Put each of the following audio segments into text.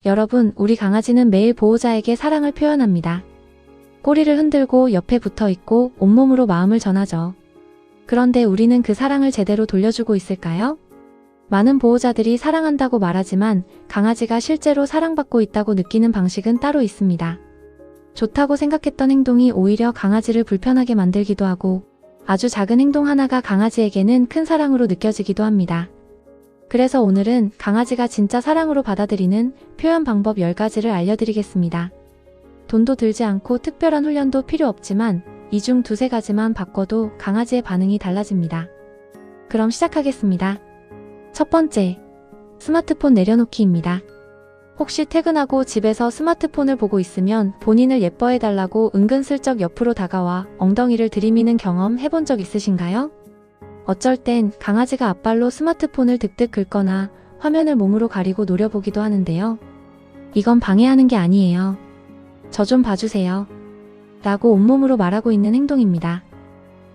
여러분, 우리 강아지는 매일 보호자에게 사랑을 표현합니다. 꼬리를 흔들고 옆에 붙어 있고 온몸으로 마음을 전하죠. 그런데 우리는 그 사랑을 제대로 돌려주고 있을까요? 많은 보호자들이 사랑한다고 말하지만 강아지가 실제로 사랑받고 있다고 느끼는 방식은 따로 있습니다. 좋다고 생각했던 행동이 오히려 강아지를 불편하게 만들기도 하고 아주 작은 행동 하나가 강아지에게는 큰 사랑으로 느껴지기도 합니다. 그래서 오늘은 강아지가 진짜 사랑으로 받아들이는 표현 방법 10가지를 알려드리겠습니다. 돈도 들지 않고 특별한 훈련도 필요 없지만 이 중 두세 가지만 바꿔도 강아지의 반응이 달라집니다. 그럼 시작하겠습니다. 첫 번째, 스마트폰 내려놓기입니다. 혹시 퇴근하고 집에서 스마트폰을 보고 있으면 본인을 예뻐해달라고 은근슬쩍 옆으로 다가와 엉덩이를 들이미는 경험 해본 적 있으신가요? 어쩔 땐 강아지가 앞발로 스마트폰을 득득 긁거나 화면을 몸으로 가리고 노려보기도 하는데요. 이건 방해하는 게 아니에요. 저 좀 봐주세요. 라고 온몸으로 말하고 있는 행동입니다.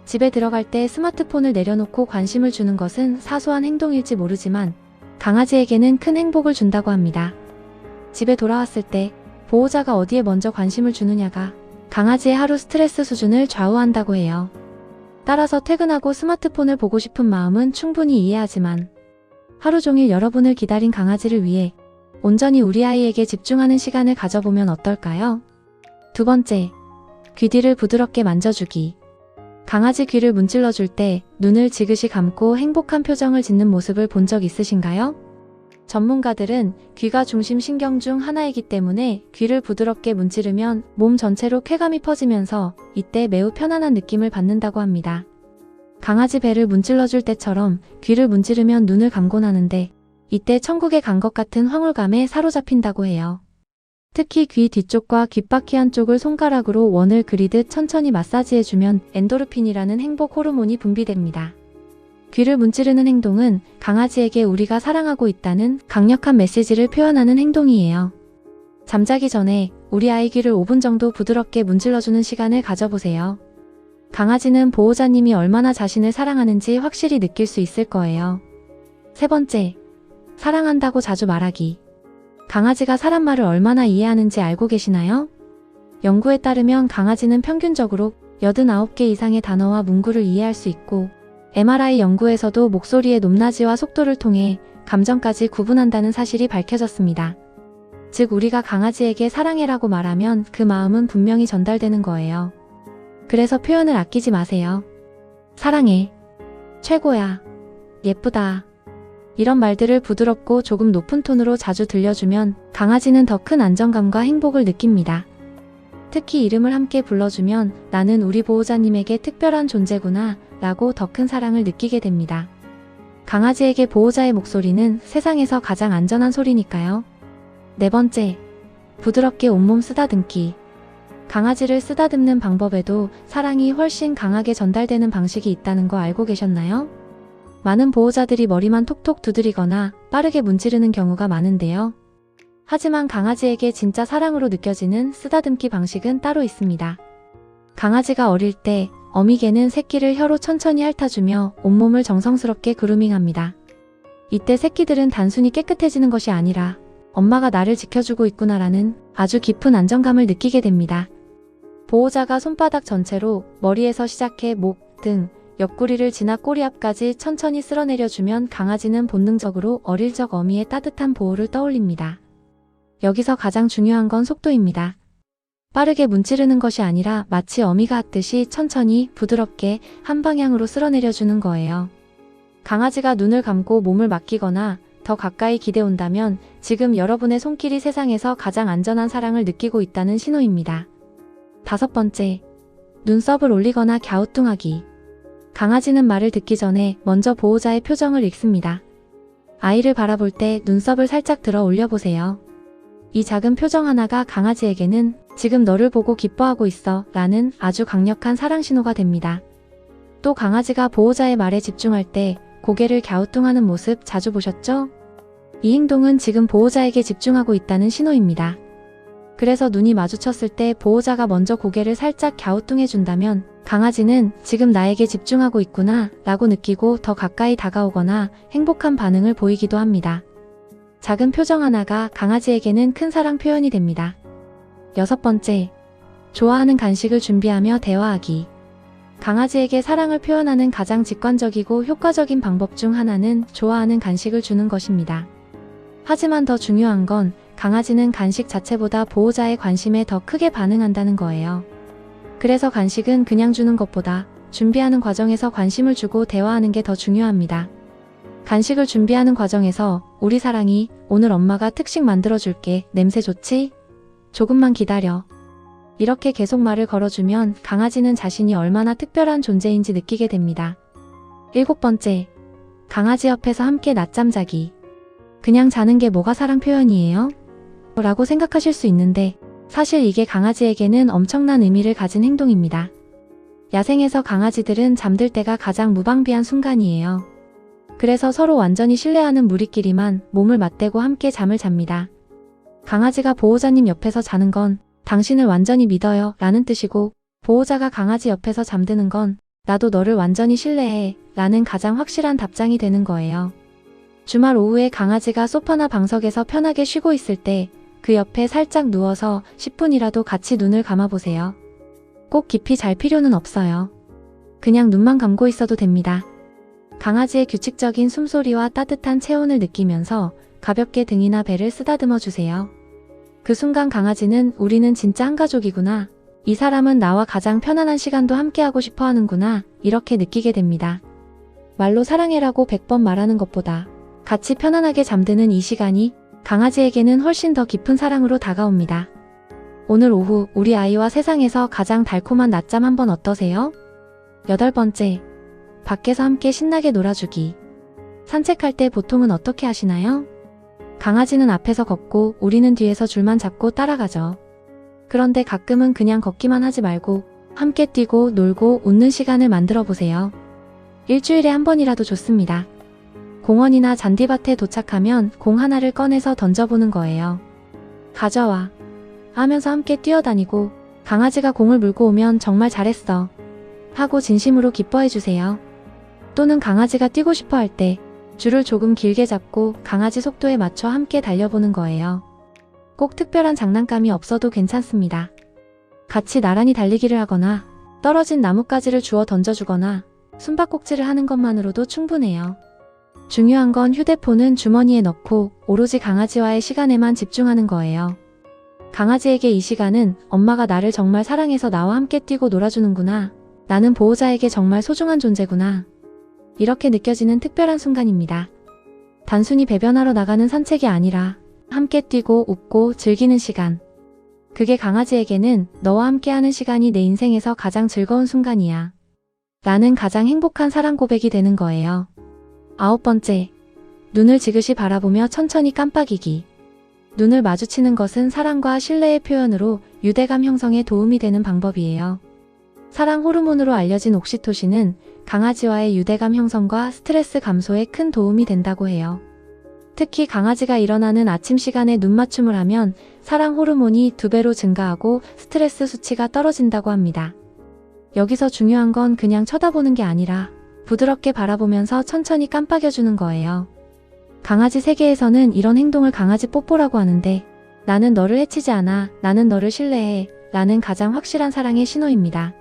집에 들어갈 때 스마트폰을 내려놓고 관심을 주는 것은 사소한 행동일지 모르지만 강아지에게는 큰 행복을 준다고 합니다. 집에 돌아왔을 때 보호자가 어디에 먼저 관심을 주느냐가 강아지의 하루 스트레스 수준을 좌우한다고 해요. 따라서 퇴근하고 스마트폰을 보고 싶은 마음은 충분히 이해하지만 하루 종일 여러분을 기다린 강아지를 위해 온전히 우리 아이에게 집중하는 시간을 가져보면 어떨까요? 두 번째, 귀 뒤를 부드럽게 만져주기. 강아지 귀를 문질러줄 때 눈을 지그시 감고 행복한 표정을 짓는 모습을 본 적 있으신가요? 전문가들은 귀가 중심 신경 중 하나이기 때문에 귀를 부드럽게 문지르면 몸 전체로 쾌감이 퍼지면서 이때 매우 편안한 느낌을 받는다고 합니다. 강아지 배를 문질러줄 때처럼 귀를 문지르면 눈을 감곤 하는데 이때 천국에 간 것 같은 황홀감에 사로잡힌다고 해요. 특히 귀 뒤쪽과 귓바퀴 한쪽을 손가락으로 원을 그리듯 천천히 마사지해주면 엔도르핀이라는 행복 호르몬이 분비됩니다. 귀를 문지르는 행동은 강아지에게 우리가 사랑하고 있다는 강력한 메시지를 표현하는 행동이에요. 잠자기 전에 우리 아이 귀를 5분 정도 부드럽게 문질러주는 시간을 가져보세요. 강아지는 보호자님이 얼마나 자신을 사랑하는지 확실히 느낄 수 있을 거예요. 세 번째, 사랑한다고 자주 말하기. 강아지가 사람 말을 얼마나 이해하는지 알고 계시나요? 연구에 따르면 강아지는 평균적으로 89개 이상의 단어와 문구를 이해할 수 있고 MRI 연구에서도 목소리의 높낮이와 속도를 통해 감정까지 구분한다는 사실이 밝혀졌습니다. 즉 우리가 강아지에게 사랑해라고 말하면 그 마음은 분명히 전달되는 거예요. 그래서 표현을 아끼지 마세요. 사랑해. 최고야. 예쁘다. 이런 말들을 부드럽고 조금 높은 톤으로 자주 들려주면 강아지는 더 큰 안정감과 행복을 느낍니다. 특히 이름을 함께 불러주면 나는 우리 보호자님에게 특별한 존재구나 라고 더 큰 사랑을 느끼게 됩니다. 강아지에게 보호자의 목소리는 세상에서 가장 안전한 소리니까요. 네 번째, 부드럽게 온몸 쓰다듬기. 강아지를 쓰다듬는 방법에도 사랑이 훨씬 강하게 전달되는 방식이 있다는 거 알고 계셨나요? 많은 보호자들이 머리만 톡톡 두드리거나 빠르게 문지르는 경우가 많은데요. 하지만 강아지에게 진짜 사랑으로 느껴지는 쓰다듬기 방식은 따로 있습니다. 강아지가 어릴 때 어미개는 새끼를 혀로 천천히 핥아주며 온몸을 정성스럽게 그루밍합니다. 이때 새끼들은 단순히 깨끗해지는 것이 아니라 엄마가 나를 지켜주고 있구나라는 아주 깊은 안정감을 느끼게 됩니다. 보호자가 손바닥 전체로 머리에서 시작해 목, 등, 옆구리를 지나 꼬리 앞까지 천천히 쓸어내려주면 강아지는 본능적으로 어릴 적 어미의 따뜻한 보호를 떠올립니다. 여기서 가장 중요한 건 속도입니다. 빠르게 문지르는 것이 아니라 마치 어미가 하듯이 천천히 부드럽게 한 방향으로 쓸어내려주는 거예요. 강아지가 눈을 감고 몸을 맡기거나 더 가까이 기대온다면 지금 여러분의 손길이 세상에서 가장 안전한 사랑을 느끼고 있다는 신호입니다. 다섯 번째, 눈썹을 올리거나 갸우뚱하기. 강아지는 말을 듣기 전에 먼저 보호자의 표정을 읽습니다. 아이를 바라볼 때 눈썹을 살짝 들어 올려보세요. 이 작은 표정 하나가 강아지에게는 지금 너를 보고 기뻐하고 있어 라는 아주 강력한 사랑 신호가 됩니다. 또 강아지가 보호자의 말에 집중할 때 고개를 갸우뚱하는 모습 자주 보셨죠? 이 행동은 지금 보호자에게 집중하고 있다는 신호입니다. 그래서 눈이 마주쳤을 때 보호자가 먼저 고개를 살짝 갸우뚱해준다면 강아지는 지금 나에게 집중하고 있구나 라고 느끼고 더 가까이 다가오거나 행복한 반응을 보이기도 합니다. 작은 표정 하나가 강아지에게는 큰 사랑 표현이 됩니다. 6번째, 좋아하는 간식을 준비하며 대화하기. 강아지에게 사랑을 표현하는 가장 직관적이고 효과적인 방법 중 하나는 좋아하는 간식을 주는 것입니다. 하지만 더 중요한 건 강아지는 간식 자체보다 보호자의 관심에 더 크게 반응한다는 거예요. 그래서 간식은 그냥 주는 것보다 준비하는 과정에서 관심을 주고 대화하는 게 더 중요합니다. 간식을 준비하는 과정에서 우리 사랑이 오늘 엄마가 특식 만들어줄게. 냄새 좋지? 조금만 기다려. 이렇게 계속 말을 걸어주면 강아지는 자신이 얼마나 특별한 존재인지 느끼게 됩니다. 7번째, 강아지 옆에서 함께 낮잠 자기. 그냥 자는 게 뭐가 사랑 표현이에요? 라고 생각하실 수 있는데 사실 이게 강아지에게는 엄청난 의미를 가진 행동입니다. 야생에서 강아지들은 잠들 때가 가장 무방비한 순간이에요. 그래서 서로 완전히 신뢰하는 무리끼리만 몸을 맞대고 함께 잠을 잡니다. 강아지가 보호자님 옆에서 자는 건 당신을 완전히 믿어요 라는 뜻이고, 보호자가 강아지 옆에서 잠드는 건 나도 너를 완전히 신뢰해 라는 가장 확실한 답장이 되는 거예요. 주말 오후에 강아지가 소파나 방석에서 편하게 쉬고 있을 때 그 옆에 살짝 누워서 10분이라도 같이 눈을 감아보세요. 꼭 깊이 잘 필요는 없어요. 그냥 눈만 감고 있어도 됩니다. 강아지의 규칙적인 숨소리와 따뜻한 체온을 느끼면서 가볍게 등이나 배를 쓰다듬어 주세요. 그 순간 강아지는 우리는 진짜 한 가족이구나. 이 사람은 나와 가장 편안한 시간도 함께하고 싶어 하는구나. 이렇게 느끼게 됩니다. 말로 사랑해라고 100번 말하는 것보다 같이 편안하게 잠드는 이 시간이 강아지에게는 훨씬 더 깊은 사랑으로 다가옵니다. 오늘 오후 우리 아이와 세상에서 가장 달콤한 낮잠 한번 어떠세요? 8번째, 밖에서 함께 신나게 놀아주기. 산책할 때 보통은 어떻게 하시나요? 강아지는 앞에서 걷고 우리는 뒤에서 줄만 잡고 따라가죠. 그런데 가끔은 그냥 걷기만 하지 말고 함께 뛰고 놀고 웃는 시간을 만들어 보세요. 일주일에 한 번이라도 좋습니다. 공원이나 잔디밭에 도착하면 공 하나를 꺼내서 던져보는 거예요. 가져와 하면서 함께 뛰어다니고, 강아지가 공을 물고 오면 정말 잘했어 하고 진심으로 기뻐해 주세요. 또는 강아지가 뛰고 싶어 할 때 줄을 조금 길게 잡고 강아지 속도에 맞춰 함께 달려보는 거예요. 꼭 특별한 장난감이 없어도 괜찮습니다. 같이 나란히 달리기를 하거나 떨어진 나뭇가지를 주워 던져주거나 숨바꼭질을 하는 것만으로도 충분해요. 중요한 건 휴대폰은 주머니에 넣고 오로지 강아지와의 시간에만 집중하는 거예요. 강아지에게 이 시간은 엄마가 나를 정말 사랑해서 나와 함께 뛰고 놀아주는구나. 나는 보호자에게 정말 소중한 존재구나. 이렇게 느껴지는 특별한 순간입니다. 단순히 배변하러 나가는 산책이 아니라 함께 뛰고 웃고 즐기는 시간. 그게 강아지에게는 너와 함께하는 시간이 내 인생에서 가장 즐거운 순간이야 라는 가장 행복한 사랑 고백이 되는 거예요. 9번째, 눈을 지그시 바라보며 천천히 깜빡이기. 눈을 마주치는 것은 사랑과 신뢰의 표현으로 유대감 형성에 도움이 되는 방법이에요. 사랑 호르몬으로 알려진 옥시토신은 강아지와의 유대감 형성과 스트레스 감소에 큰 도움이 된다고 해요. 특히 강아지가 일어나는 아침 시간에 눈맞춤을 하면 사랑 호르몬이 2배로 증가하고 스트레스 수치가 떨어진다고 합니다. 여기서 중요한 건 그냥 쳐다보는 게 아니라 부드럽게 바라보면서 천천히 깜빡여주는 거예요. 강아지 세계에서는 이런 행동을 강아지 뽀뽀라고 하는데, 나는 너를 해치지 않아, 나는 너를 신뢰해 라는 가장 확실한 사랑의 신호입니다.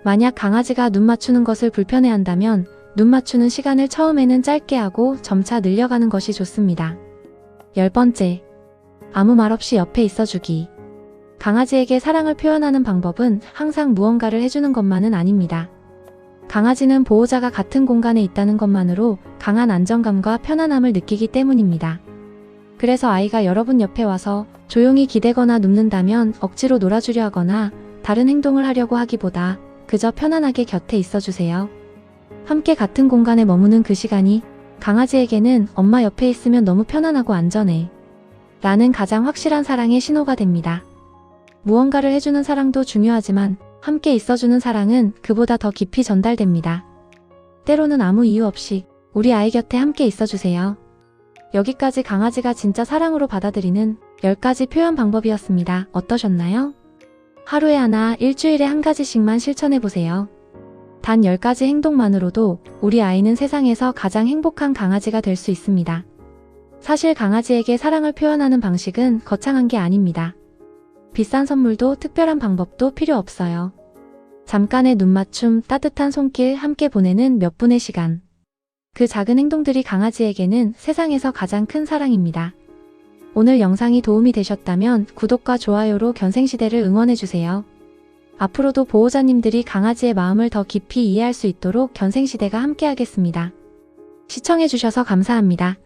만약 강아지가 눈 맞추는 것을 불편해한다면 눈 맞추는 시간을 처음에는 짧게 하고 점차 늘려가는 것이 좋습니다. 10번째, 아무 말 없이 옆에 있어주기. 강아지에게 사랑을 표현하는 방법은 항상 무언가를 해주는 것만은 아닙니다. 강아지는 보호자가 같은 공간에 있다는 것만으로 강한 안정감과 편안함을 느끼기 때문입니다. 그래서 아이가 여러분 옆에 와서 조용히 기대거나 눕는다면 억지로 놀아주려 하거나 다른 행동을 하려고 하기보다 그저 편안하게 곁에 있어주세요. 함께 같은 공간에 머무는 그 시간이 강아지에게는 엄마 옆에 있으면 너무 편안하고 안전해 라는 가장 확실한 사랑의 신호가 됩니다. 무언가를 해주는 사랑도 중요하지만 함께 있어주는 사랑은 그보다 더 깊이 전달됩니다. 때로는 아무 이유 없이 우리 아이 곁에 함께 있어주세요. 여기까지 강아지가 진짜 사랑으로 받아들이는 10가지 표현 방법이었습니다. 어떠셨나요? 하루에 하나, 일주일에 한 가지씩만 실천해보세요. 단 10가지 행동만으로도 우리 아이는 세상에서 가장 행복한 강아지가 될 수 있습니다. 사실 강아지에게 사랑을 표현하는 방식은 거창한 게 아닙니다. 비싼 선물도 특별한 방법도 필요 없어요. 잠깐의 눈맞춤, 따뜻한 손길, 함께 보내는 몇 분의 시간. 그 작은 행동들이 강아지에게는 세상에서 가장 큰 사랑입니다. 오늘 영상이 도움이 되셨다면 구독과 좋아요로 견생시대를 응원해주세요. 앞으로도 보호자님들이 강아지의 마음을 더 깊이 이해할 수 있도록 견생시대가 함께하겠습니다. 시청해주셔서 감사합니다.